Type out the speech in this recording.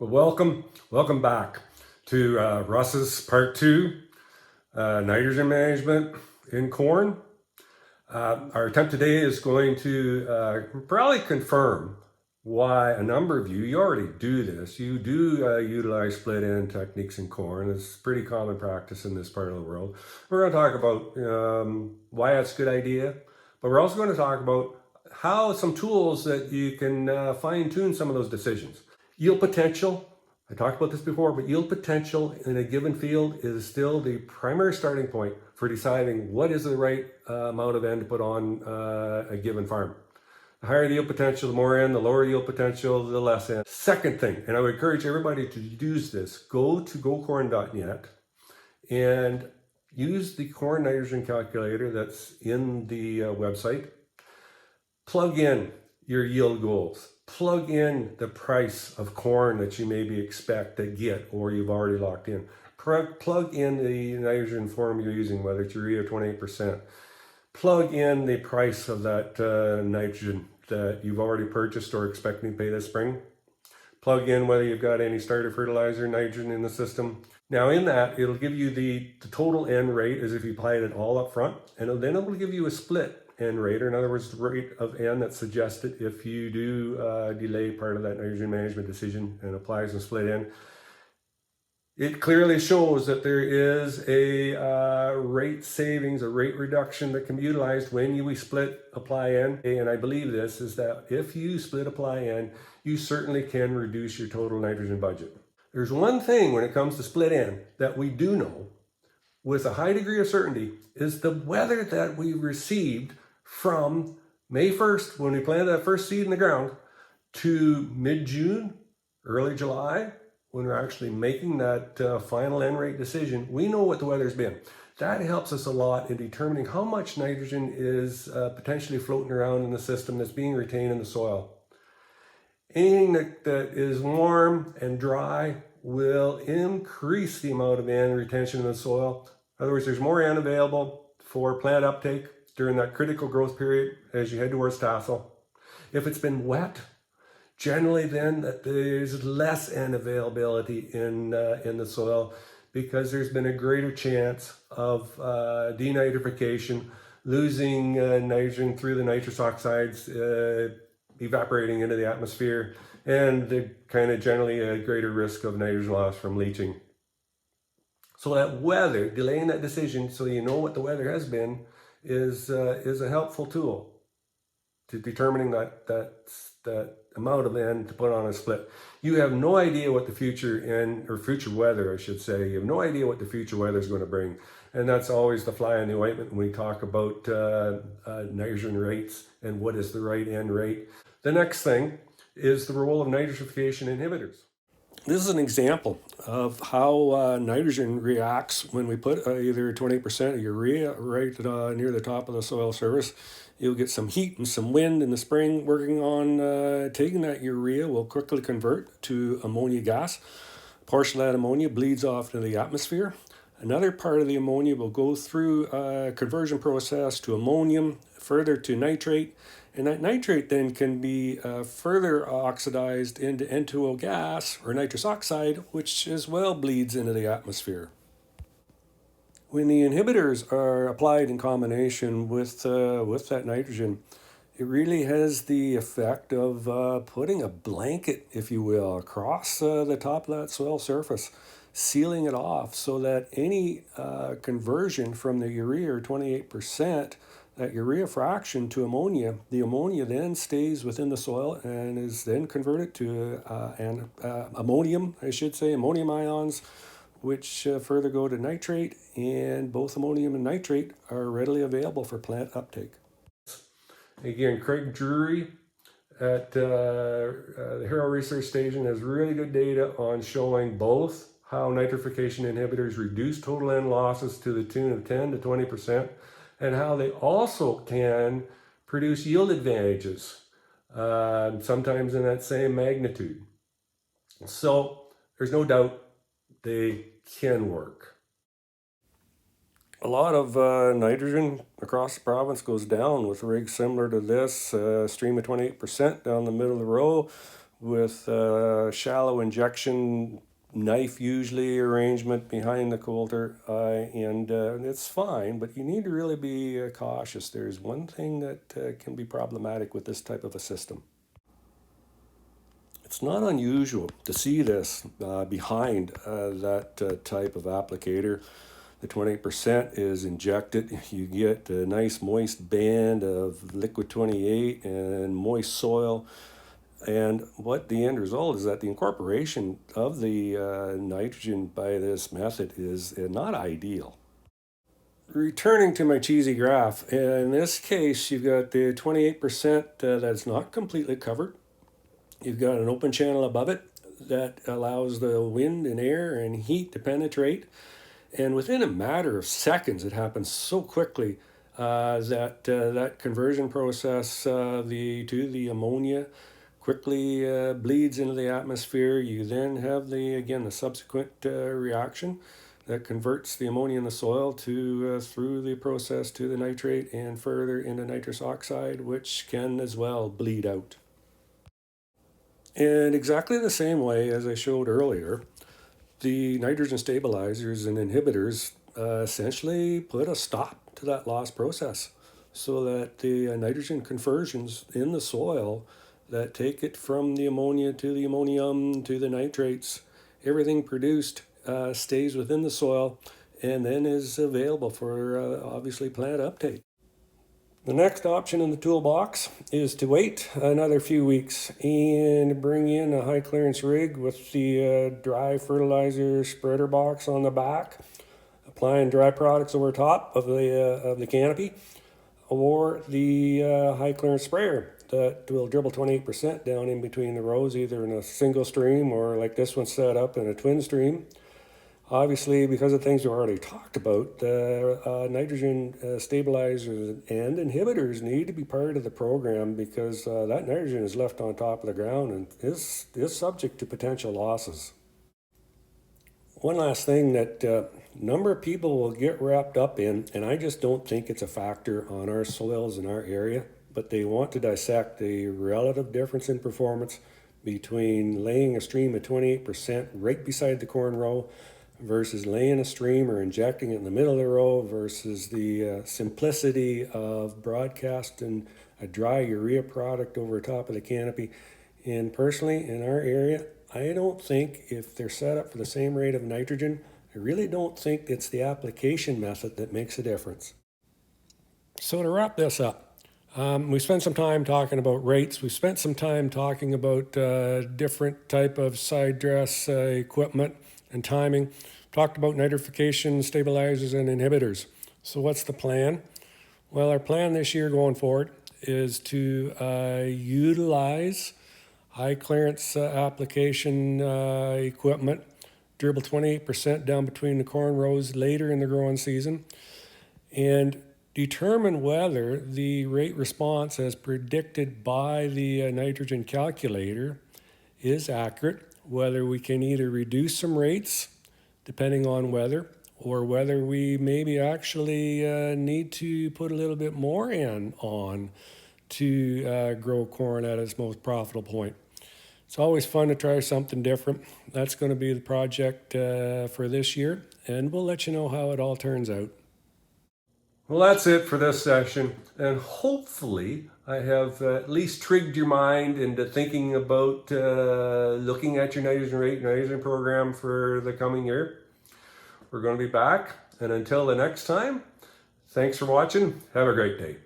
Well, welcome back to Russ's part two, nitrogen management in corn. Our attempt today is going to probably confirm why a number of you already do this. You do utilize split end techniques in corn. It's pretty common practice in this part of the world. We're going to talk about why that's a good idea, but we're also going to talk about how some tools that you can fine tune some of those decisions. Yield potential, I talked about this before, but yield potential in a given field is still the primary starting point for deciding what is the right amount of N to put on a given farm. The higher the yield potential, the more N, the lower yield potential, the less N. Second thing, and I would encourage everybody to use this, go to gocorn.net and use the corn nitrogen calculator that's in the website. Plug in your yield goals. Plug in the price of corn that you maybe expect to get or you've already locked in. Plug in the nitrogen form you're using, whether it's urea 28%. Plug in the price of that nitrogen that you've already purchased or expecting to pay this spring. Plug in whether you've got any starter fertilizer nitrogen in the system. Now in that, it'll give you the total N rate as if you applied it all up front, and then it will give you a split N rate, or in other words, the rate of N that's suggested if you do delay part of that nitrogen management decision and apply some split N. It clearly shows that there is a rate savings, a rate reduction that can be utilized when you split apply N. And I believe this is that if you split apply N, you certainly can reduce your total nitrogen budget. There's one thing when it comes to split N that we do know with a high degree of certainty is the weather that we received from May 1st, when we planted that first seed in the ground, to mid-June, early July, when we're actually making that final N rate decision. We know what the weather's been. That helps us a lot in determining how much nitrogen is potentially floating around in the system that's being retained in the soil. Anything that is warm and dry will increase the amount of N retention in the soil. In other words, there's more N available for plant uptake during that critical growth period as you head towards tassel. If it's been wet, generally then that there's less N availability in the soil because there's been a greater chance of denitrification, losing nitrogen through the nitrous oxides, evaporating into the atmosphere, and kind of generally a greater risk of nitrogen loss from leaching. So that weather, delaying that decision so you know what the weather has been, is a helpful tool to determining that amount of N to put on a split. You have no idea what the future N, or future weather, I should say, you have no idea what the future weather is going to bring. And that's always the fly in the ointment when we talk about nitrogen rates and what is the right N rate. The next thing is the role of nitrification inhibitors. This is an example of how nitrogen reacts when we put either 20% of urea right near the top of the soil surface. You'll get some heat and some wind in the spring working on taking that urea will quickly convert to ammonia gas. A portion of that ammonia bleeds off into the atmosphere. Another part of the ammonia will go through a conversion process to ammonium, further to nitrate, and that nitrate then can be further oxidized into N2O gas or nitrous oxide, which as well bleeds into the atmosphere. When the inhibitors are applied in combination with that nitrogen, it really has the effect of putting a blanket, if you will, across the top of that soil surface, sealing it off so that any conversion from the urea, or 28%, that urea fraction to ammonia, the ammonia then stays within the soil and is then converted to ammonium ions, which further go to nitrate, and both ammonium and nitrate are readily available for plant uptake. Again, Craig Drury at the Hero Research Station has really good data on showing both how nitrification inhibitors reduce total N losses to the tune of 10 to 20%, and how they also can produce yield advantages, sometimes in that same magnitude. So there's no doubt they can work. A lot of nitrogen across the province goes down with rigs similar to this, stream of 28% down the middle of the row, with shallow injection knife usually arrangement behind the coulter, and it's fine, but you need to really be cautious. There's one thing that can be problematic with this type of a system. It's not unusual to see this behind that type of applicator. The 20% is injected. You get a nice moist band of liquid 28 and moist soil. And what the end result is that the incorporation of the nitrogen by this method is not ideal. Returning to my cheesy graph, in this case, you've got the 28% that's not completely covered. You've got an open channel above it that allows the wind and air and heat to penetrate. And within a matter of seconds, it happens so quickly that conversion process to the ammonia quickly bleeds into the atmosphere. You then have the subsequent reaction that converts the ammonia in the soil to through the process to the nitrate and further into nitrous oxide, which can as well bleed out. And exactly the same way as I showed earlier, the nitrogen stabilizers and inhibitors essentially put a stop to that loss process so that the nitrogen conversions in the soil that take it from the ammonia to the ammonium to the nitrates, everything produced stays within the soil and then is available for obviously plant uptake. The next option in the toolbox is to wait another few weeks and bring in a high clearance rig with the dry fertilizer spreader box on the back, applying dry products over top of the canopy, or the high clearance sprayer that will dribble 28% down in between the rows, either in a single stream or like this one set up in a twin stream. Obviously, because of things we already talked about, nitrogen stabilizers and inhibitors need to be part of the program because that nitrogen is left on top of the ground and is subject to potential losses. One last thing that a number of people will get wrapped up in, and I just don't think it's a factor on our soils in our area, but they want to dissect the relative difference in performance between laying a stream of 28% right beside the corn row versus laying a stream or injecting it in the middle of the row versus the simplicity of broadcasting a dry urea product over top of the canopy. And personally, in our area, I don't think if they're set up for the same rate of nitrogen, I really don't think it's the application method that makes a difference. So to wrap this up, we spent some time talking about rates. We spent some time talking about different type of side dress equipment and timing. Talked about nitrification, stabilizers, and inhibitors. So what's the plan? Well, our plan this year going forward is to utilize high clearance application equipment, dribble 28% down between the corn rows later in the growing season, and determine whether the rate response as predicted by the nitrogen calculator is accurate, whether we can either reduce some rates depending on weather, or whether we maybe actually need to put a little bit more in on to grow corn at its most profitable point. It's always fun to try something different. That's going to be the project for this year, and we'll let you know how it all turns out. Well, that's it for this session, and hopefully I have at least trigged your mind into thinking about looking at your nitrogen rate, nitrogen program for the coming year. We're going to be back, and until the next time, thanks for watching. Have a great day.